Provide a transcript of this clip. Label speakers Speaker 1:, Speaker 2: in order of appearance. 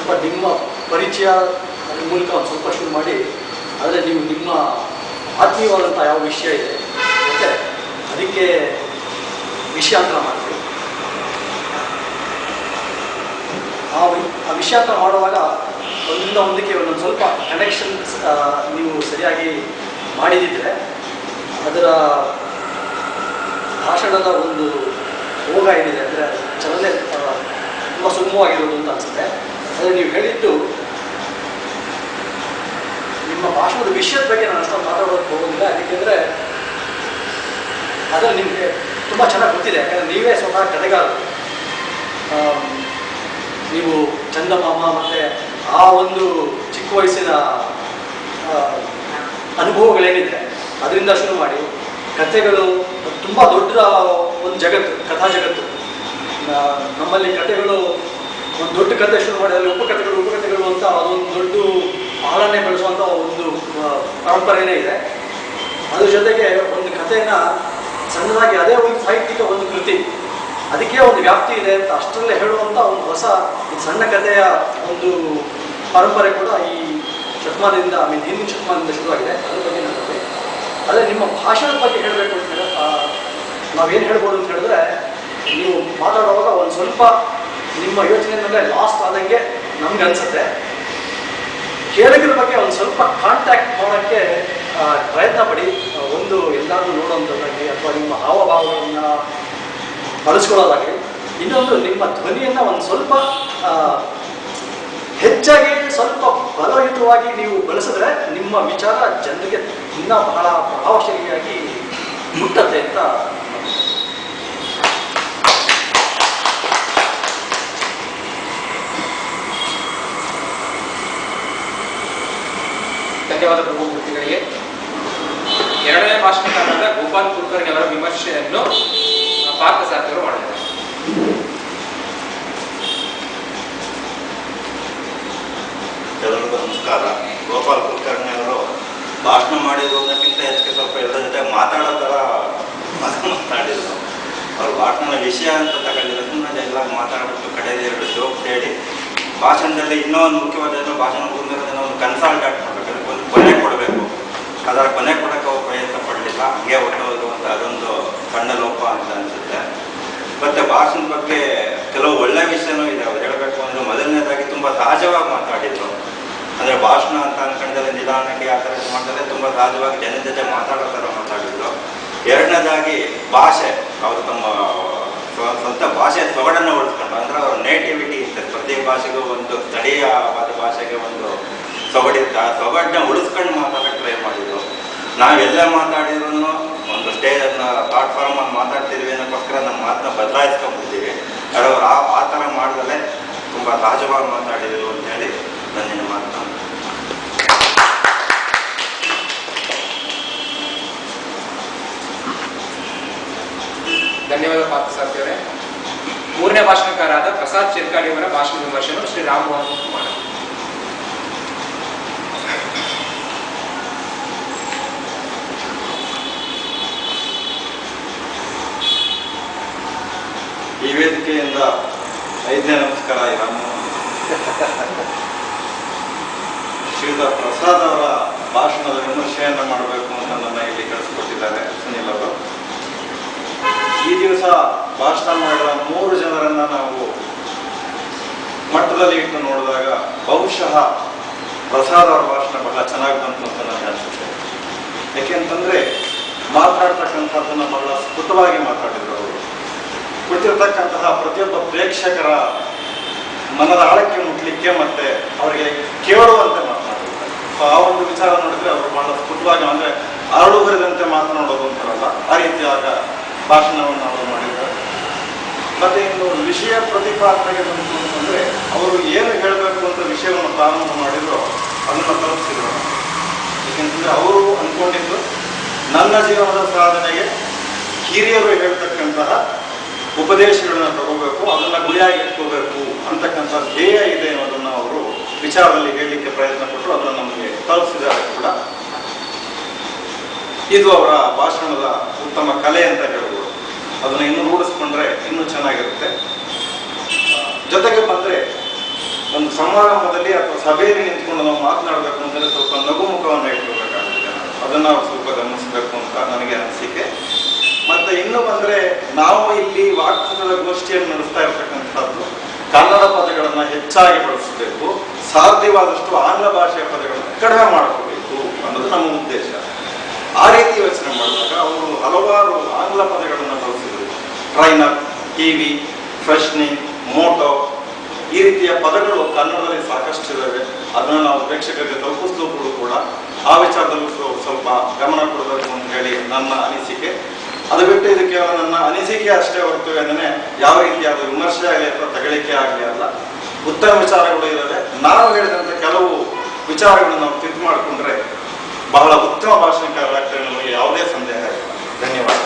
Speaker 1: ಸ್ವಲ್ಪ ನಿಮ್ಮ ಪರಿಚಯ ಅದ್ರ ಮೂಲಕ ಒಂದು ಸ್ವಲ್ಪ ಶುರು ಮಾಡಿ, ಆದರೆ ನೀವು ನಿಮ್ಮ ಆತ್ಮೀಯವಾದಂಥ ಯಾವ ವಿಷಯ ಇದೆ ಮತ್ತು ಅದಕ್ಕೆ ವಿಷಯಾಂತರ ಮಾಡ್ತೀವಿ. ಆ ವಿಷಯಾಂತರ ಮಾಡುವಾಗ ಒಂದರಿಂದ ಒಂದಕ್ಕೆ ಒಂದೊಂದು ಸ್ವಲ್ಪ ಕನೆಕ್ಷನ್ಸ್ ನೀವು ಸರಿಯಾಗಿ ಮಾಡಿದಿದ್ರೆ ಅದರ ಭಾಷಣದ ಒಂದು ಹೋಗ ಏನಿದೆ ಅಂದರೆ ಚಲನೆ ತುಂಬ ಸುಗಮವಾಗಿರೋದು ಅಂತ ಅನಿಸುತ್ತೆ. ಆದರೆ ನೀವು ಹೇಳಿದ್ದು ನಿಮ್ಮ ಭಾಷಣದ ವಿಷಯದ ಬಗ್ಗೆ ನಾನು ಅಷ್ಟೊಂದು ಮಾತಾಡೋದಕ್ಕೆ ಹೋಗೋದಿಲ್ಲ, ಯಾಕೆಂದರೆ ಅದರಲ್ಲಿ ನಿಮಗೆ ತುಂಬ ಚೆನ್ನಾಗಿ ಗೊತ್ತಿದೆ. ಯಾಕಂದರೆ ನೀವೇ ಸ್ವತಃ ಕಥೆಗಾರರು. ನೀವು ಚಂದಮಾಮ ಮತ್ತು ಆ ಒಂದು ಚಿಕ್ಕ ವಯಸ್ಸಿನ ಅನುಭವಗಳೇನಿದೆ ಅದರಿಂದ ಶುರು ಮಾಡಿ ಕಥೆಗಳು ತುಂಬ ದೊಡ್ಡ ಒಂದು ಜಗತ್ತು, ಕಥಾ ಜಗತ್ತು. ನಮ್ಮಲ್ಲಿ ಕಥೆಗಳು ಒಂದು ದೊಡ್ಡ ಕಥೆ ಶುರು ಮಾಡಿ ಅಲ್ಲಿ ಉಪಕಥೆಗಳು ಅಂತ ಅದೊಂದು ದೊಡ್ಡ ಆಳನೆ ಬೆಳೆಸುವಂಥ ಒಂದು ಪರಂಪರೆನೇ ಇದೆ. ಅದ್ರ ಜೊತೆಗೆ ಒಂದು ಕಥೆಯನ್ನು ಸಣ್ಣದಾಗಿ ಅದೇ ಒಂದು ಸಾಹಿತ್ಯಿಕ ಒಂದು ಕೃತಿ, ಅದಕ್ಕೆ ಒಂದು ವ್ಯಾಪ್ತಿ ಇದೆ ಅಂತ ಅಷ್ಟರಲ್ಲೇ ಹೇಳುವಂಥ ಒಂದು ಹೊಸ ಸಣ್ಣ ಕಥೆಯ ಒಂದು ಪರಂಪರೆ ಕೂಡ ಈ ಶತಮಾನದಿಂದ ಹಿಂದಿನ ಶತಮಾನದಿಂದ ಶುರುವಾಗಿದೆ. ಅದ್ರ ಬಗ್ಗೆ ನಾನು ನೋಡಿ. ಆದರೆ ನಿಮ್ಮ ಭಾಷಣದ ಬಗ್ಗೆ ಹೇಳಬೇಕು ಅಂತ ಹೇಳಿದ್ರೆ ನಾವೇನು ಹೇಳ್ಬೋದು ಅಂತ ಹೇಳಿದ್ರೆ, ನೀವು ಮಾತಾಡುವಾಗ ಒಂದು ಸ್ವಲ್ಪ ನಿಮ್ಮ ಯೋಚನೆ ಮೇಲೆ ಲಾಸ್ಟ್ ಆದಂಗೆ ನಮ್ಗೆ ಅನಿಸುತ್ತೆ. ಕೇಳಿದ್ರ ಬಗ್ಗೆ ಒಂದು ಸ್ವಲ್ಪ ಕಾಂಟ್ಯಾಕ್ಟ್ ಮಾಡೋಕ್ಕೆ ಪ್ರಯತ್ನ ಪಡಿ. ಒಂದು ಎಲ್ಲಾದರೂ ನೋಡೋಂಥದ್ದಾಗಲಿ ಅಥವಾ ನಿಮ್ಮ ಹಾವಭಾವಗಳನ್ನು ಬಳಸ್ಕೊಳ್ಳೋದಾಗಲಿ, ಇನ್ನೊಂದು ನಿಮ್ಮ ಧ್ವನಿಯನ್ನು ಒಂದು ಸ್ವಲ್ಪ ಹೆಚ್ಚಾಗಿ ಸ್ವಲ್ಪ ಬಲಯುತವಾಗಿ ನೀವು ಬಳಸಿದ್ರೆ ನಿಮ್ಮ ವಿಚಾರ ಜನರಿಗೆ ಇನ್ನೂ ಬಹಳ ಪ್ರಭಾವಶಾಲಿಯಾಗಿ ಮುಟ್ಟತ್ತೆ ಅಂತ.
Speaker 2: ಧನ್ಯವಾದ ಪ್ರಭು ಮೂರ್ತಿಗಳಿಗೆ. ಎರಡನೇ ಭಾಷಣಕಾರರಾದ ಗೋಪಾಲ್ ಕುಲಕರ್ಣಿ ಅವರ ವಿಮರ್ಶೆಯನ್ನು ಪಾರ್ಥಸಾರಥಿಗಳು ಮಾಡಿದ್ದಾರೆ.
Speaker 3: ಎಲ್ಲರಿಗೂ ನಮಸ್ಕಾರ. ಗೋಪಾಲ್ ಕುಲಕರ್ಣಿ ಅವರು ಭಾಷಣ ಮಾಡಿರೋದಕ್ಕಿಂತ ಹೆಚ್ಚಿಗೆ ಸ್ವಲ್ಪ ಎಲ್ಲರ ಜೊತೆ ಮಾತಾಡೋ ಥರ ಮಾತಾಡಿದ್ರು. ಅವ್ರ ಭಾಷಣದ ವಿಷಯ ಅಂತ ತಗೊಂಡಿಲ್ಲ, ಸುಮ್ಮನೆ ಎಲ್ಲ ಮಾತಾಡ್ಬಿಟ್ಟು ಕಡೆಯಲ್ಲಿ ಎರಡು ಜೋಕ್ಸ್ ಹೇಳಿ ಭಾಷಣದಲ್ಲಿ ಇನ್ನೂ ಒಂದು ಮುಖ್ಯವಾದ ಭಾಷಣ ಮುಂದಿರೋದನ್ನ ಒಂದು ಕನ್ಸಲ್ಟೇಟ್ ಮಾಡಬೇಕು, ಒಂದು ಕೊನೆ ಕೊಡಬೇಕು. ಅದರ ಕೊನೆ ಕೊಡೋಕ್ಕೆ ಅವ್ರು ಪ್ರಯತ್ನ ಪಡಲಿಲ್ಲ, ಹಂಗೆ ಹೊಟ್ಟೋದು ಅಂತ ಅದೊಂದು ಸಣ್ಣ ಲೋಪ ಅಂತ ಅನಿಸುತ್ತೆ. ಮತ್ತು ಭಾಷಣದ ಬಗ್ಗೆ ಕೆಲವು ಒಳ್ಳೆಯ ವಿಷಯನೂ ಇದೆ. ಅವ್ರು ಹೇಳಬೇಕು ಅಂದರೆ ಮೊದಲನೇದಾಗಿ ತುಂಬ ಸಹಜವಾಗಿ ಮಾತಾಡಿದರು. ಅಂದರೆ ಭಾಷಣ ಅಂತ ಅಂದ್ಕೊಂಡಲ್ಲಿ ನಿಧಾನಕ್ಕೆ ಆ ಥರ ಮಾಡ್ತಾರೆ, ತುಂಬ ಸಹಜವಾಗಿ ಜನರ ಜೊತೆ ಮಾತಾಡೋ ಥರ ಮಾತಾಡಿದ್ರು. ಎರಡನೇದಾಗಿ ಭಾಷೆ, ಅವರು ತಮ್ಮ ಸ್ವಂತ ಭಾಷೆಯ ಸೊಗಡನ್ನು ಉಳಿಸ್ಕೊಂಡು, ಅಂದರೆ ಅವ್ರ ನೇಟಿವಿಟಿ ಇರ್ತದೆ. ಪ್ರತಿ ಭಾಷೆಗೂ ಒಂದು ಸ್ಥಳೀಯವಾದ ಭಾಷೆಗೆ ಒಂದು ಸೊಗಡಿತ್ತು. ಆ ಸೊಗಡನ್ನ ಉಳಿಸ್ಕೊಂಡು ಮಾತಾಡೋಕ್ಕೆ ಟ್ರೈ ಮಾಡಿದ್ರು. ನಾವೆಲ್ಲ ಮಾತಾಡಿದ್ರು ಒಂದು ಸ್ಟೇಜನ್ನು ಪ್ಲಾಟ್ಫಾರ್ಮಲ್ಲಿ ಮಾತಾಡ್ತಿದ್ವಿ ಅನ್ನೋಕ್ಕೋಸ್ಕರ ನಮ್ಮ ಮಾತನ್ನ ಬದಲಾಯಿಸ್ಕೊಂಡ್ಬಿಡ್ತೀವಿ. ಅವ್ರು ಆ ಥರ ಮಾಡಿದಲ್ಲೇ ತುಂಬ ಸಹಜವಾಗಿ ಮಾತಾಡಿದ್ರು ಅಂತೇಳಿ ನನ್ನ ಮಾತನ್ನು.
Speaker 2: ಧನ್ಯವಾದ ಪಾರ್ಥಸಾರಥಿಯವರೇ. ಮೂರನೇ ಭಾಷಣಕಾರರಾದ ಪ್ರಸಾದ್ ಚಿರ್ಕಾಡಿ ಅವರ ಭಾಷಣ ವಿಮರ್ಶೆಯನ್ನು ಶ್ರೀ ರಾಮಮೋಹನ್ ಕುಮಾರ್.
Speaker 3: ಈ ವೇದಿಕೆಯಿಂದ 5ನೇ ನಮಸ್ಕಾರ. ರಾಮಮೋಹನ್ ಶ್ರೀಯುತ ಪ್ರಸಾದ್ ಅವರ ಭಾಷಣದ ವಿಮರ್ಶೆಯನ್ನು ಮಾಡಬೇಕು ಅಂತ ನನ್ನ ಇಲ್ಲಿ ಕಳಿಸ್ಕೊಟ್ಟಿದ್ದಾರೆ ಸುನೀಲ್ ಅವರು. ಈ ದಿವಸ ಭಾಷಣ ಮಾಡಿದ 3 ಜನರನ್ನ ನಾವು ಮಟ್ಟದಲ್ಲಿ ಇಟ್ಟು ನೋಡಿದಾಗ ಬಹುಶಃ ಪ್ರಸಾದ್ ಅವರ ಭಾಷಣ ಬಹಳ ಚೆನ್ನಾಗಿ ಬಂತು ಅಂತ ನನಗೆ ಅನಿಸುತ್ತೆ. ಯಾಕೆಂತಂದ್ರೆ ಮಾತಾಡ್ತಕ್ಕಂಥದ್ದನ್ನು ಬಹಳ ಸ್ಫುಟವಾಗಿ ಮಾತಾಡಿದ್ರು ಅವರು. ಕುಳಿತಿರ್ತಕ್ಕಂತಹ ಪ್ರತಿಯೊಬ್ಬ ಪ್ರೇಕ್ಷಕರ ಮನದ ಆಳಕ್ಕೆ ಮುಟ್ಲಿಕ್ಕೆ ಮತ್ತೆ ಅವರಿಗೆ ಕೇಳುವಂತೆ ಮಾತನಾಡಿದ್ದಾರೆ. ಆ ಒಂದು ವಿಚಾರ ನೋಡಿದ್ರೆ ಅವರು ಬಹಳ ಸ್ಫುಟವಾಗಿ, ಅಂದರೆ ಅರಳುಗರಿದಂತೆ ಮಾತನಾಡೋದು ಅಂತಾರಲ್ಲ, ಆ ರೀತಿಯಾದ ಭಾಷಣವನ್ನು ಅವರು ಮಾಡಿದ್ದಾರೆ. ಮತ್ತೆ ಇನ್ನು ವಿಷಯ ಪ್ರತಿಪಾದನೆಗೆ ಬಂತು ಅಂತಂದ್ರೆ ಅವರು ಏನು ಹೇಳಬೇಕು ಅಂತ ವಿಷಯವನ್ನು ಪ್ರಾರಂಭ ಮಾಡಿದ್ರು ಅದನ್ನು ತಲುಪಿಸಿದ್ರು. ಏಕೆಂತಂದ್ರೆ ಅವರು ಅಂದ್ಕೊಂಡಿದ್ದು ನನ್ನ ಜೀವನದ ಸಾಧನೆಗೆ ಹಿರಿಯರು ಹೇಳ್ತಕ್ಕಂತಹ ಉಪದೇಶಗಳನ್ನ ತಗೋಬೇಕು, ಅದನ್ನ ಗುರಿಯಾಗಿ ಇಟ್ಕೋಬೇಕು ಅಂತಕ್ಕಂಥ ಧ್ಯೇಯ ಇದೆ ಅನ್ನೋದನ್ನ ಅವರು ವಿಚಾರದಲ್ಲಿ ಹೇಳಲಿಕ್ಕೆ ಪ್ರಯತ್ನ ಪಟ್ಟರು. ಅದನ್ನು ನಮಗೆ ತಲುಪಿಸಿದ್ದಾರೆ ಕೂಡ. ಇದು ಅವರ ಭಾಷಣದ ಉತ್ತಮ ಕಲೆ ಅಂತ ಹೇಳ್ಬೋದು. ಅದನ್ನು ಇನ್ನೂ ರೂಢಿಸ್ಕೊಂಡ್ರೆ ಇನ್ನೂ ಚೆನ್ನಾಗಿರುತ್ತೆ. ಜೊತೆಗೆ ಬಂದರೆ
Speaker 4: ಒಂದು ಸಮಾರಂಭದಲ್ಲಿ ಅಥವಾ ಸಭೆಯಲ್ಲಿ ನಿಂತ್ಕೊಂಡು ನಾವು ಮಾತನಾಡಬೇಕು ಅಂತಂದ್ರೆ ಸ್ವಲ್ಪ ನಗುಮುಖವನ್ನು ಇಟ್ಕೋಬೇಕಾಗುತ್ತೆ. ಅದನ್ನ ನಾವು ಸ್ವಲ್ಪ ಗಮನಿಸಬೇಕು ಅಂತ ನನಗೆ ಅನಿಸಿಕೆ. ಮತ್ತೆ ಇನ್ನು ಬಂದ್ರೆ ನಾವು ಇಲ್ಲಿ ವಾಕ್ಪಥದ ಗೋಷ್ಠಿಯನ್ನು ನಡೆಸ್ತಾ ಇರ್ತಕ್ಕಂಥದ್ದು ಕನ್ನಡ ಪದಗಳನ್ನ ಹೆಚ್ಚಾಗಿ ಬಳಸಬೇಕು, ಸಾಧ್ಯವಾದಷ್ಟು ಆಂಗ್ಲ ಭಾಷೆಯ ಪದಗಳನ್ನು ಕಡಿಮೆ ಮಾಡ್ಕೋಬೇಕು ಅನ್ನೋದು ನಮ್ಮ ಉದ್ದೇಶ. ಆ ರೀತಿ ಯೋಚನೆ ಮಾಡಿದಾಗ ಅವರು ಹಲವಾರು ಆಂಗ್ಲ ಪದಗಳನ್ನು ಬಳಸಿದರು. ಟ್ರೈನರ್, ಟಿವಿ, ಫ್ರೆಶ್ನಿಂಗ್, ಮೋಟೋ, ಈ ರೀತಿಯ ಪದಗಳು ಕನ್ನಡದಲ್ಲಿ ಸಾಕಷ್ಟು ಇದ್ದಾವೆ. ಅದನ್ನು ನಾವು ಪ್ರೇಕ್ಷಕರಿಗೆ ತಲುಪಿಸಲು ಕೂಡ ಆ ವಿಚಾರದಲ್ಲೂ ಸ್ವಲ್ಪ ಗಮನ ಕೊಡಬೇಕು ಅಂತ ಹೇಳಿ ನನ್ನ ಅನಿಸಿಕೆ. ಅದು ಬಿಟ್ಟು ಇದು ಕೇವಲ ನನ್ನ ಅನಿಸಿಕೆ ಅಷ್ಟೇ ಹೊರತು ಅಂದರೆ ಯಾವ ರೀತಿಯಾದ ವಿಮರ್ಶೆ ಆಗಲಿ ಅಥವಾ ತಗಳಿಕೆ ಆಗಲಿ ಅಲ್ಲ. ಉತ್ತಮ ವಿಚಾರಗಳು ಇದ್ದಾವೆ. ನಾವು ಹೇಳಿದಂಥ ಕೆಲವು ವಿಚಾರಗಳನ್ನು ನಾವು ತಿದ್ದು ಮಾಡಿಕೊಂಡ್ರೆ ಬಹಳ ಉತ್ತಮ ಭಾಷಣಕಾರರಾಗ್ತೇವೆ, ನಮಗೆ ಯಾವುದೇ ಸಂದೇಹ ಇಲ್ಲ. ಧನ್ಯವಾದ.